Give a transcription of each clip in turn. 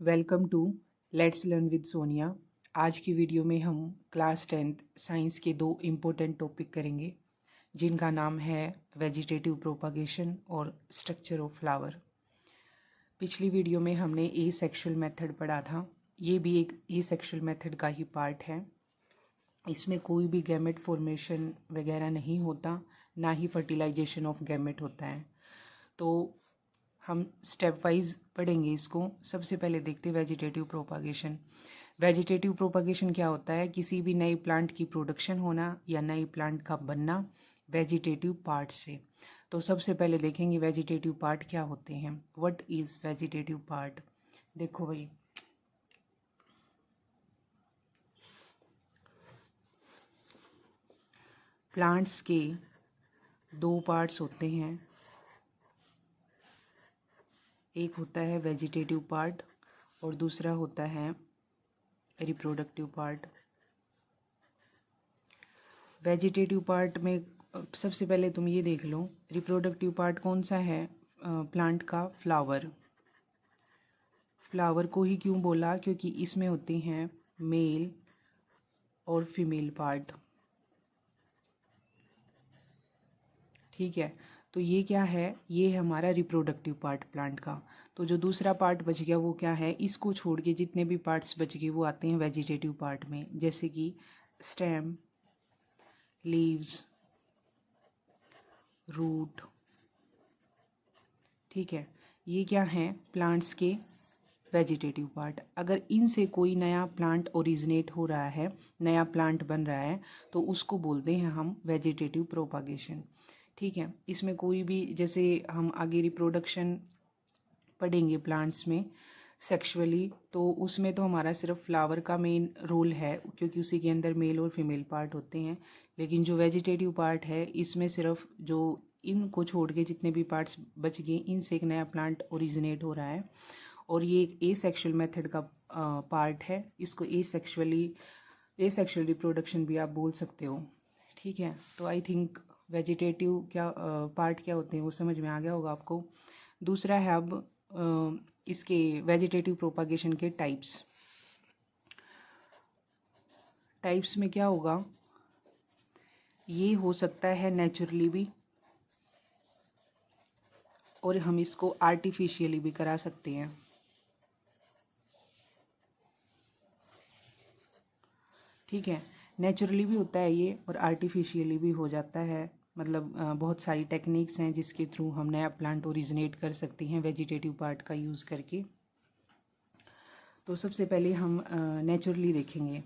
Welcome to let's learn with Sonia. आज की video में हम क्लास 10th साइंस के दो इम्पोर्टेंट टॉपिक करेंगे जिनका नाम है वेजिटेटिव प्रोपागेशन और स्ट्रक्चर ऑफ फ्लावर। पिछली वीडियो में हमने ए सेक्शुअल मेथड पढ़ा था। ये भी एक ए सेक्शुअल मेथड का ही पार्ट है। इसमें कोई भी गैमेट फॉर्मेशन वगैरह नहीं होता, ना ही फर्टिलाइजेशन ऑफ गैमेट होता है। तो हम स्टेप वाइज पढ़ेंगे इसको। सबसे पहले देखते हैं वेजिटेटिव प्रोपागेशन। वेजिटेटिव प्रोपागेशन क्या होता है? किसी भी नए प्लांट की प्रोडक्शन होना या नए प्लांट का बनना वेजिटेटिव पार्ट से। तो सबसे पहले देखेंगे वेजिटेटिव पार्ट क्या होते हैं। What is vegetative part? देखो भाई, प्लांट्स के दो पार्ट्स होते हैं। एक होता है वेजिटेटिव पार्ट और दूसरा होता है रिप्रोडक्टिव पार्ट। वेजिटेटिव पार्ट में सबसे पहले तुम ये देख लो, रिप्रोडक्टिव पार्ट कौन सा है प्लांट का? फ्लावर। फ्लावर को ही क्यों बोला? क्योंकि इसमें होते हैं मेल और फीमेल पार्ट। ठीक है, तो ये क्या है? ये है हमारा रिप्रोडक्टिव पार्ट प्लांट का। तो जो दूसरा पार्ट बच गया वो क्या है? इसको छोड़ के जितने भी पार्ट्स बच गए वो आते हैं वेजिटेटिव पार्ट में, जैसे कि स्टेम, लीव्स, रूट। ठीक है, ये क्या हैं? प्लांट्स के वेजिटेटिव पार्ट। अगर इनसे कोई नया प्लांट ओरिजिनेट हो रहा है, नया प्लांट बन रहा है, तो उसको बोलते हैं हम वेजिटेटिव प्रोपागेशन। ठीक है, इसमें कोई भी, जैसे हम आगे रिप्रोडक्शन पढ़ेंगे प्लांट्स में सेक्सुअली, तो उसमें तो हमारा सिर्फ फ्लावर का मेन रोल है क्योंकि उसी के अंदर मेल और फीमेल पार्ट होते हैं। लेकिन जो वेजिटेटिव पार्ट है इसमें सिर्फ जो इनको छोड़ के जितने भी पार्ट्स बच गए इनसे एक नया प्लांट ओरिजिनेट हो रहा है। और ये एक ए सेक्शुअल मेथड का पार्ट है। इसको ए सेक्शुअल रिप्रोडक्शन भी आप बोल सकते हो। ठीक है, तो आई थिंक वेजिटेटिव क्या पार्ट क्या होते हैं वो समझ में आ गया होगा आपको। दूसरा है अब इसके वेजिटेटिव प्रोपागेशन के टाइप्स। टाइप्स में क्या होगा? ये हो सकता है नेचुरली भी और हम इसको आर्टिफिशियली भी करा सकते हैं। ठीक है, नेचुरली भी होता है ये और आर्टिफिशियली भी हो जाता है। मतलब बहुत सारी टेक्निक्स हैं जिसके थ्रू हम नया प्लांट ओरिजिनेट कर सकते हैं वेजिटेटिव पार्ट का यूज़ करके। तो सबसे पहले हम नेचुरली देखेंगे।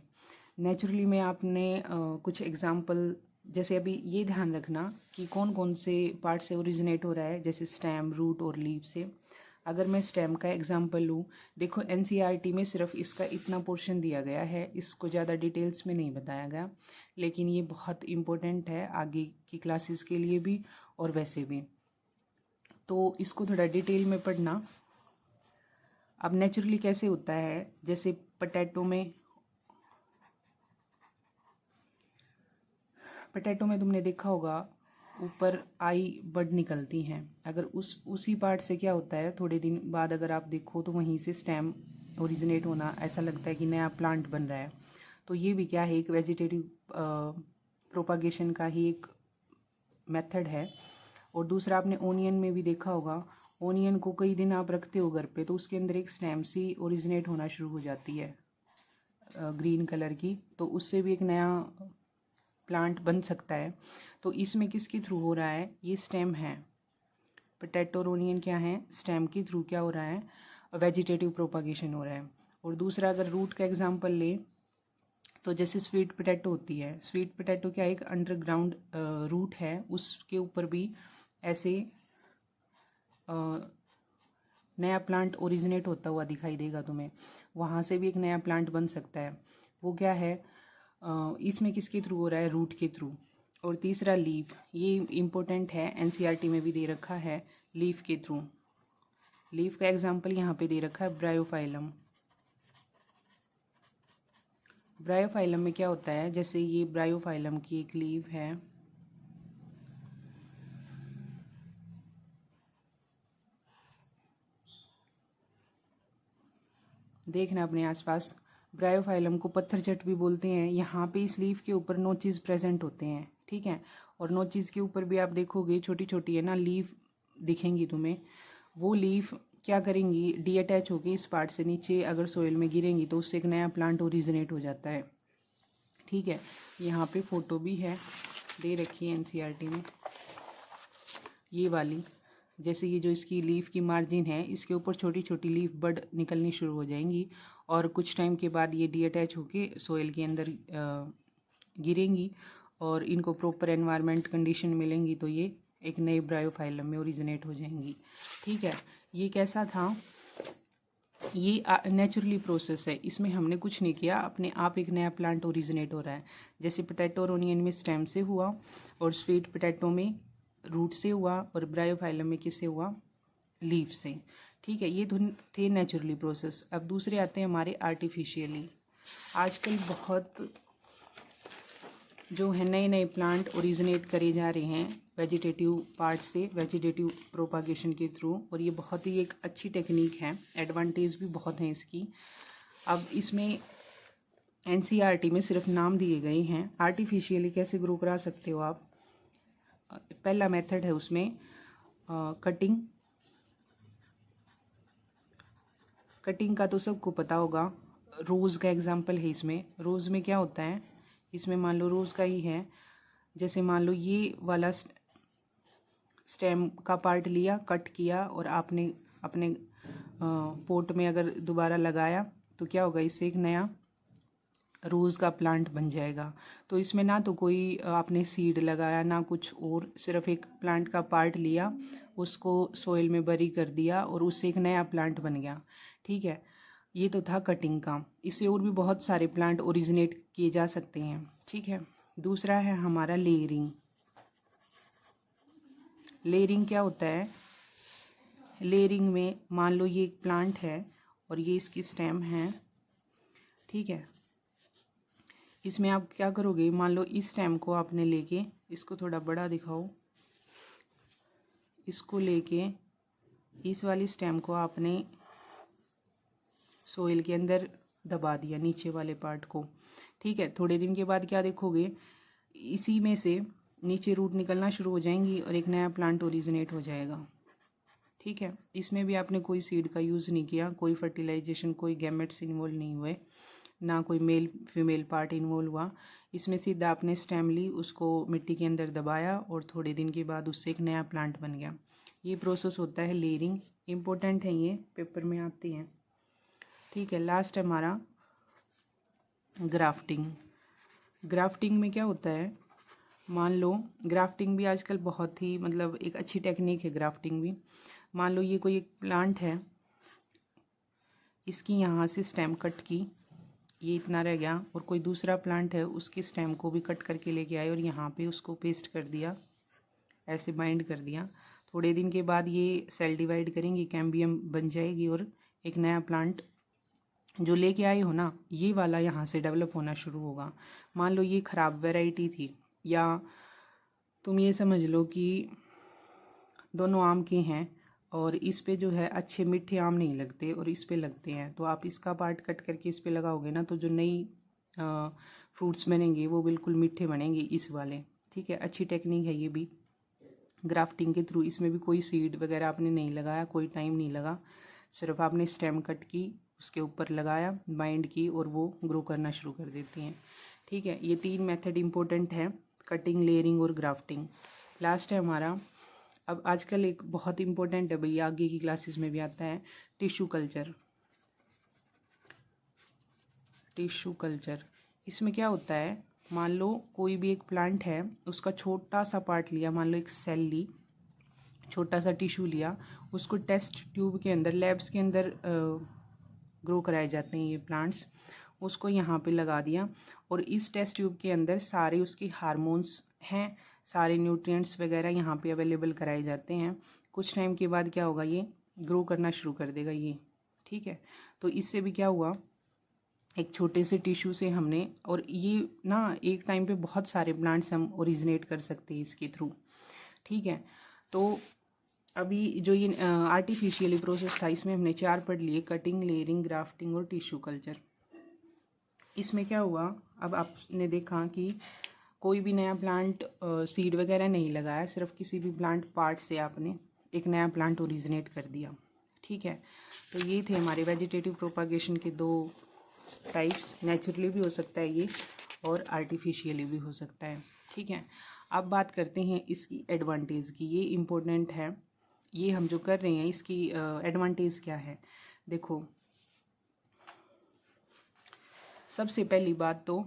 नेचुरली में आपने कुछ एग्जांपल, जैसे अभी ये ध्यान रखना कि कौन कौन से पार्ट से ओरिजिनेट हो रहा है, जैसे स्टेम, रूट और लीव से। अगर मैं स्टेम का एग्जांपल लूँ, देखो एनसीईआरटी में सिर्फ इसका इतना पोर्शन दिया गया है, इसको ज़्यादा डिटेल्स में नहीं बताया गया, लेकिन ये बहुत इम्पोर्टेंट है आगे की क्लासेस के लिए भी और वैसे भी। तो इसको थोड़ा डिटेल में पढ़ना। अब नेचुरली कैसे होता है? जैसे पोटैटो में तुमने देखा होगा ऊपर आई बड निकलती हैं। अगर उसी पार्ट से क्या होता है, थोड़े दिन बाद अगर आप देखो तो वहीं से स्टेम ओरिजिनेट होना, ऐसा लगता है कि नया प्लांट बन रहा है। तो ये भी क्या है? एक वेजिटेटिव प्रोपागेशन का ही एक मेथड है। और दूसरा आपने ओनियन में भी देखा होगा, ओनियन को कई दिन आप रखते हो घर पे तो उसके अंदर एक स्टेम सी ओरिजिनेट होना शुरू हो जाती है ग्रीन कलर की, तो उससे भी एक नया प्लांट बन सकता है। तो इसमें किसके थ्रू हो रहा है? ये स्टेम है। पोटैटो और ओनियन क्या है? स्टेम के थ्रू क्या हो रहा है? वेजिटेटिव प्रोपागेशन हो रहा है। और दूसरा अगर रूट का एग्जांपल ले, तो जैसे स्वीट पोटैटो होती है, स्वीट पोटैटो क्या एक अंडरग्राउंड रूट है, उसके ऊपर भी ऐसे नया प्लांट ओरिजिनेट होता हुआ दिखाई देगा तुम्हें। वहाँ से भी एक नया प्लांट बन सकता है। वो क्या है? इसमें किसके थ्रू हो रहा है? रूट के थ्रू। और तीसरा लीफ, ये इम्पोर्टेंट है, एनसीईआरटी में भी दे रखा है, लीफ के थ्रू। लीफ का एग्जांपल यहाँ पे दे रखा है ब्रायोफाइलम। ब्रायोफाइलम में क्या होता है? जैसे ये ब्रायोफाइलम की एक लीफ है, देखना अपने आसपास। ब्रायोफाइलम को पत्थरचट भी बोलते हैं। यहाँ पे इस लीफ के ऊपर नोचेस प्रेजेंट होते हैं, ठीक है। और नोचेस के ऊपर भी आप देखोगे छोटी छोटी है ना लीफ दिखेंगी तुम्हें। वो लीफ क्या करेंगी, डी अटैच होगी इस पार्ट से नीचे अगर सोइल में गिरेंगी तो उससे एक नया प्लांट ओरिजिनेट हो जाता है, ठीक है। यहाँ पे फोटो भी है, दे रखी है एनसीईआरटी में, ये वाली। जैसे ये जो इसकी लीफ की मार्जिन है, इसके ऊपर छोटी छोटी लीफ बड निकलनी शुरू हो जाएंगी और कुछ टाइम के बाद ये डी अटैच होके सॉइल के अंदर गिरेंगी और इनको प्रॉपर एनवायरनमेंट कंडीशन मिलेंगी तो ये एक नए ब्रायोफाइलम में ओरिजिनेट हो जाएंगी, ठीक है। ये कैसा था, ये नेचुरली प्रोसेस है, इसमें हमने कुछ नहीं किया, अपने आप एक नया प्लांट ओरिजिनेट हो रहा है। जैसे पोटैटो और ओनियन में स्टेम से हुआ और स्वीट पोटैटो में रूट से हुआ और ब्रायोफाइलम में किससे हुआ, लीफ से, ठीक है। ये थे नेचुरली प्रोसेस। अब दूसरे आते हैं हमारे आर्टिफिशियली। आजकल बहुत जो है नए नए प्लांट ओरिजिनेट करे जा रहे हैं वेजिटेटिव पार्ट से, वेजिटेटिव प्रोपागेशन के थ्रू, और ये बहुत ही एक अच्छी टेक्निक है, एडवांटेज भी बहुत हैं इसकी। अब इसमें एनसीईआरटी में सिर्फ नाम दिए गए हैं। आर्टिफिशियली कैसे ग्रो करा सकते हो आप, पहला मेथड है उसमें कटिंग। कटिंग का तो सबको पता होगा, रोज़ का एग्जाम्पल है इसमें। रोज़ में क्या होता है, इसमें मान लो रोज़ का ही है, जैसे मान लो ये वाला स्टेम का पार्ट लिया, कट किया और आपने अपने पोट में अगर दोबारा लगाया तो क्या होगा, इससे एक नया रोज़ का प्लांट बन जाएगा। तो इसमें ना तो कोई आपने सीड लगाया ना कुछ और, सिर्फ एक प्लांट का पार्ट लिया, उसको सोइल में बरी कर दिया और उससे एक नया प्लांट बन गया, ठीक है। ये तो था कटिंग का। इससे और भी बहुत सारे प्लांट ओरिजिनेट किए जा सकते हैं, ठीक है। दूसरा है हमारा लेयरिंग। लेयरिंग क्या होता है, लेयरिंग में मान लो ये एक प्लांट है और ये इसकी स्टेम है, ठीक है। इसमें आप क्या करोगे, मान लो इस स्टेम को आपने लेके, इसको थोड़ा बड़ा दिखाओ, इसको लेके इस वाली स्टेम को आपने सोइल के अंदर दबा दिया, नीचे वाले पार्ट को, ठीक है। थोड़े दिन के बाद क्या देखोगे, इसी में से नीचे रूट निकलना शुरू हो जाएंगी और एक नया प्लांट ओरिजिनेट हो जाएगा, ठीक है। इसमें भी आपने कोई सीड का यूज़ नहीं किया, कोई फर्टिलाइजेशन, कोई गैमेट्स इन्वॉल्व नहीं हुए, ना कोई मेल फीमेल पार्ट इन्वॉल्व हुआ। इसमें सीधा आपने स्टेम ली, उसको मिट्टी के अंदर दबाया और थोड़े दिन के बाद उससे एक नया प्लांट बन गया। ये प्रोसेस होता है लेयरिंग। इम्पोर्टेंट है, ये पेपर में आती हैं, ठीक है। लास्ट है हमारा ग्राफ्टिंग। ग्राफ्टिंग में क्या होता है, मान लो ग्राफ्टिंग भी आजकल बहुत ही मतलब एक अच्छी टेक्निक है ग्राफ्टिंग भी। मान लो ये कोई एक प्लांट है, इसकी यहाँ से स्टेम कट की, ये इतना रह गया, और कोई दूसरा प्लांट है उसकी स्टेम को भी कट करके लेके आए और यहाँ पे उसको पेस्ट कर दिया, ऐसे बाइंड कर दिया। थोड़े दिन के बाद ये सेल डिवाइड करेंगी, कैम्बियम बन जाएगी और एक नया प्लांट जो लेके आए हो ना, ये वाला यहाँ से डेवलप होना शुरू होगा। मान लो ये ख़राब वैरायटी थी, या तुम ये समझ लो कि दोनों आम के हैं और इस पे जो है अच्छे मीठे आम नहीं लगते और इस पे लगते हैं, तो आप इसका पार्ट कट करके इस पे लगाओगे ना, तो जो नई फ्रूट्स बनेंगे वो बिल्कुल मीठे बनेंगे इस वाले, ठीक है। अच्छी टेक्निक है ये भी ग्राफ्टिंग के थ्रू। इसमें भी कोई सीड वगैरह आपने नहीं लगाया, कोई टाइम नहीं लगा, सिर्फ आपने स्टेम कट की, उसके ऊपर लगाया, बाइंड की और वो ग्रो करना शुरू कर देती हैं, ठीक है। ये 3 मेथड इम्पोर्टेंट है, कटिंग, लेयरिंग और ग्राफ्टिंग। लास्ट है हमारा, अब आजकल एक बहुत इम्पोर्टेंट है भैया, आगे की क्लासेस में भी आता है, टिश्यू कल्चर। टिश्यू कल्चर, इसमें क्या होता है, मान लो कोई भी एक प्लांट है, उसका छोटा सा पार्ट लिया, मान लो एक सेल ली, छोटा सा टिश्यू लिया, उसको टेस्ट ट्यूब के अंदर, लैब्स के अंदर ग्रो कराए जाते हैं ये प्लांट्स, उसको यहाँ पे लगा दिया और इस टेस्ट ट्यूब के अंदर सारे उसके हार्मोन्स हैं, सारे न्यूट्रिएंट्स वगैरह यहाँ पे अवेलेबल कराए जाते हैं। कुछ टाइम के बाद क्या होगा, ये ग्रो करना शुरू कर देगा ये, ठीक है। तो इससे भी क्या हुआ, एक छोटे से टिश्यू से हमने, और ये ना एक टाइम पे बहुत सारे प्लांट्स हम ओरिजिनेट कर सकते हैं इसके थ्रू, ठीक है। तो अभी जो ये आर्टिफिशियली प्रोसेस था, इसमें हमने 4 पढ़ लिए, कटिंग, लेयरिंग, ग्राफ्टिंग और टिश्यू कल्चर। इसमें क्या हुआ, अब आपने देखा कि कोई भी नया प्लांट सीड वगैरह नहीं लगाया, सिर्फ किसी भी प्लांट पार्ट से आपने एक नया प्लांट ओरिजिनेट कर दिया। ठीक है, तो ये थे हमारे वेजिटेटिव प्रोपागेशन के 2 टाइप्स। नेचुरली भी हो सकता है ये और आर्टिफिशियली भी हो सकता है। ठीक है, अब बात करते हैं इसकी एडवांटेज की। ये इम्पोर्टेंट है, ये हम जो कर रहे हैं इसकी एडवांटेज क्या है। देखो, सबसे पहली बात तो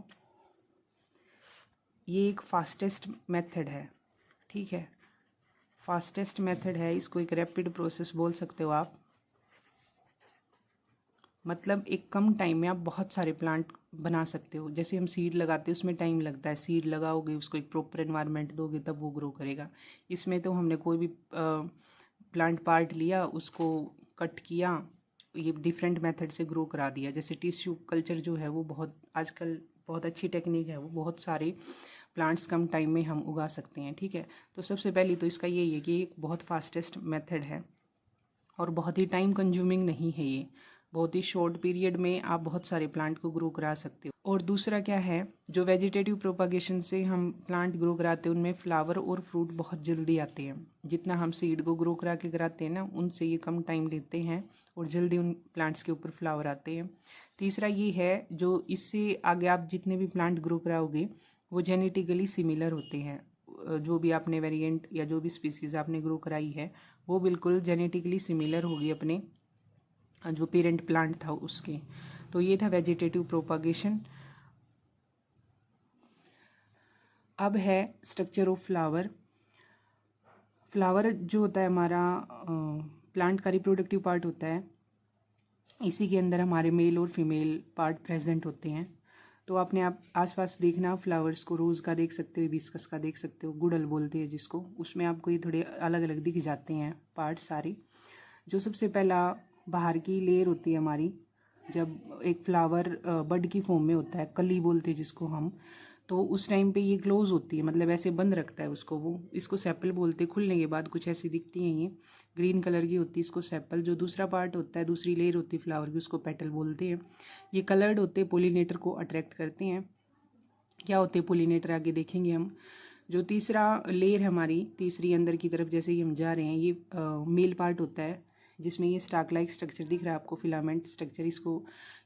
ये एक फास्टेस्ट मेथड है। ठीक है, फास्टेस्ट मेथड है, इसको एक रैपिड प्रोसेस बोल सकते हो आप। मतलब एक कम टाइम में आप बहुत सारे प्लांट बना सकते हो। जैसे हम सीड लगाते हैं, उसमें टाइम लगता है, सीड लगाओगे, उसको एक प्रॉपर एनवायरनमेंट दोगे तब वो ग्रो करेगा। इसमें तो हमने कोई भी प्लांट पार्ट लिया, उसको कट किया, ये डिफरेंट मेथड से ग्रो करा दिया। जैसे टिश्यू कल्चर जो है वो बहुत आजकल बहुत अच्छी टेक्निक है, वो बहुत सारे प्लांट्स कम टाइम में हम उगा सकते हैं। ठीक है, तो सबसे पहले तो इसका यही है कि एक बहुत फास्टेस्ट मेथड है और बहुत ही टाइम कंज्यूमिंग नहीं है। ये बहुत ही शॉर्ट पीरियड में आप बहुत सारे प्लांट को ग्रो करा सकते हो। और दूसरा क्या है, जो वेजिटेटिव प्रोपागेशन से हम प्लांट ग्रो कराते हैं उनमें फ्लावर और फ्रूट बहुत जल्दी आते हैं। जितना हम सीड को ग्रो करा के कराते हैं ना, उनसे ये कम टाइम लेते हैं और जल्दी उन प्लांट्स के ऊपर फ्लावर आते हैं। तीसरा ये है, जो इससे आगे आप जितने भी प्लांट ग्रो कराओगे वो जेनेटिकली सिमिलर होते हैं। जो भी आपने वेरिएंट या जो भी स्पीसीज आपने ग्रो कराई है वो बिल्कुल जेनेटिकली सिमिलर होगी अपने जो पेरेंट प्लांट था उसके। तो ये था वेजिटेटिव प्रोपागेशन। अब है स्ट्रक्चर ऑफ फ्लावर। फ्लावर जो होता है हमारा प्लांट का रिप्रोडक्टिव पार्ट होता है, इसी के अंदर हमारे मेल और फीमेल पार्ट प्रेजेंट होते हैं। तो आपने आप आसपास देखना फ्लावर्स को, रोज़ का देख सकते हो, हिबिस्कस का देख सकते हो, गुड़हल बोलते हैं जिसको, उसमें आपको ये थोड़े अलग अलग दिख जाते हैं पार्ट सारे। जो सबसे पहला बाहर की लेयर होती है हमारी, जब एक फ्लावर बड की फॉर्म में होता है, कली बोलते हैं जिसको हम, तो उस टाइम पे ये क्लोज होती है, मतलब ऐसे बंद रखता है उसको वो, इसको सेपल बोलते हैं। खुलने के बाद कुछ ऐसी दिखती हैं, ये ग्रीन कलर की होती है, इसको सेपल। जो दूसरा पार्ट होता है, दूसरी लेयर होती है फ्लावर की, उसको पेटल बोलते हैं। ये कलर्ड होते हैं, पोलिनेटर को अट्रैक्ट करते हैं। क्या होते हैं पोलिनेटर, आगे देखेंगे हम। जो तीसरा लेयर है हमारी, तीसरी अंदर की तरफ जैसे ही हम जा रहे हैं, ये मेल पार्ट होता है, जिसमें ये स्टाक लाइक स्ट्रक्चर दिख रहा है आपको, फिलामेंट स्ट्रक्चर,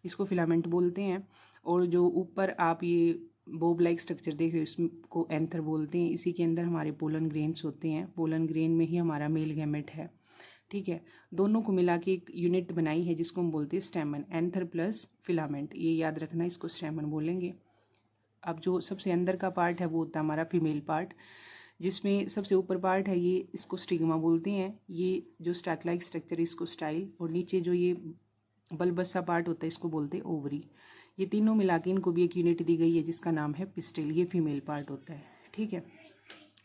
इसको फिलामेंट बोलते हैं। और जो ऊपर आप ये बोब लाइक स्ट्रक्चर देख रहे हो, इसको एंथर बोलते हैं। इसी के अंदर हमारे पोलन ग्रेन्स होते हैं, पोलन ग्रेन में ही हमारा मेल गैमेट है। ठीक है, दोनों को मिला के एक यूनिट बनाई है जिसको हम बोलते हैं स्टेमन, एंथर प्लस फिलामेंट, ये याद रखना, इसको स्टेमन बोलेंगे। अब जो सबसे अंदर का पार्ट है वो होता है हमारा फीमेल पार्ट, जिसमें सबसे ऊपर पार्ट है ये, इसको स्टिग्मा बोलते हैं। ये जो स्टैक लाइक स्ट्रक्चर है इसको स्टाइल, और नीचे जो ये बल्बस सा पार्ट होता है इसको बोलते हैं ओवरी। ये तीनों मिला के इनको भी एक यूनिट दी गई है जिसका नाम है पिस्टिल, ये फीमेल पार्ट होता है। ठीक है,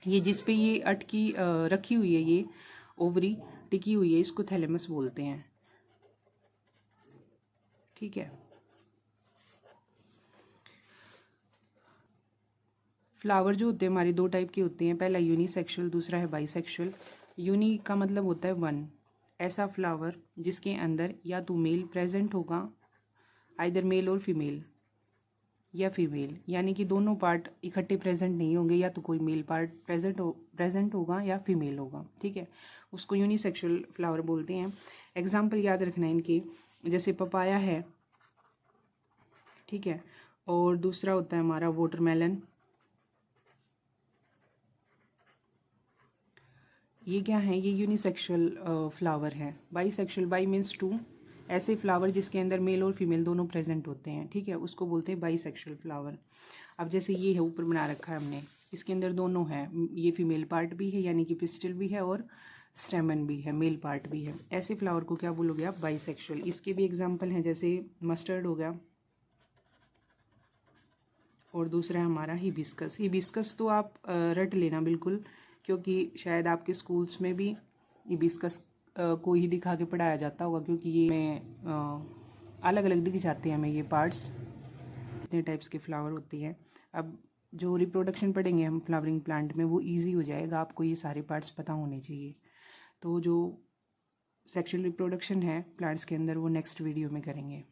ये जिस पे ये अटकी रखी हुई है, ये ओवरी टिकी हुई है, इसको थैलेमस बोलते हैं। ठीक है, फ्लावर जो होते हैं हमारे 2 टाइप के होते हैं, पहला यूनिसेक्सुअल, दूसरा है बाइसेक्सुअल। यूनी का मतलब होता है 1, ऐसा फ्लावर जिसके अंदर या तो मेल प्रेजेंट होगा, आइदर मेल और फीमेल, या फीमेल, यानी कि दोनों पार्ट इकट्ठे प्रेजेंट नहीं होंगे, या तो कोई मेल पार्ट प्रेजेंट होगा या फीमेल होगा। ठीक है, उसको यूनिसेक्सुअल फ्लावर बोलते हैं। एग्जाम्पल याद रखना इनके, जैसे पपाया है, ठीक है, और दूसरा होता है हमारा वाटरमेलन। ये क्या है, ये यूनिसेक्सुअल फ्लावर है। बाईसेक्सुअल, बाई मीन्स 2, ऐसे फ्लावर जिसके अंदर मेल और फीमेल दोनों प्रेजेंट होते हैं। ठीक है, उसको बोलते हैं बाईसेक्सुअल फ्लावर। अब जैसे ये है, ऊपर बना रखा है हमने, इसके अंदर दोनों है, ये फीमेल पार्ट भी है यानी कि पिस्टिल भी है, और स्टेमन भी है, मेल पार्ट भी है। ऐसे फ्लावर को क्या बोलोगे आप, बाईसेक्सुअल। इसके भी एग्जाम्पल हैं, जैसे मस्टर्ड हो गया, और दूसरा है हमारा हिबिस्कस। हिबिस्कस तो आप रट लेना बिल्कुल, क्योंकि शायद आपके स्कूल्स में भी हिबिस्कस को ही दिखा के पढ़ाया जाता होगा, क्योंकि ये में अलग अलग दिख जाते हैं हमें ये पार्ट्स, इतने टाइप्स के फ्लावर होती हैं। अब जो रिप्रोडक्शन पढ़ेंगे हम फ्लावरिंग प्लांट में, वो इजी हो जाएगा, आपको ये सारे पार्ट्स पता होने चाहिए। तो जो सेक्सुअल रिप्रोडक्शन है प्लांट्स के अंदर वो नेक्स्ट वीडियो में करेंगे।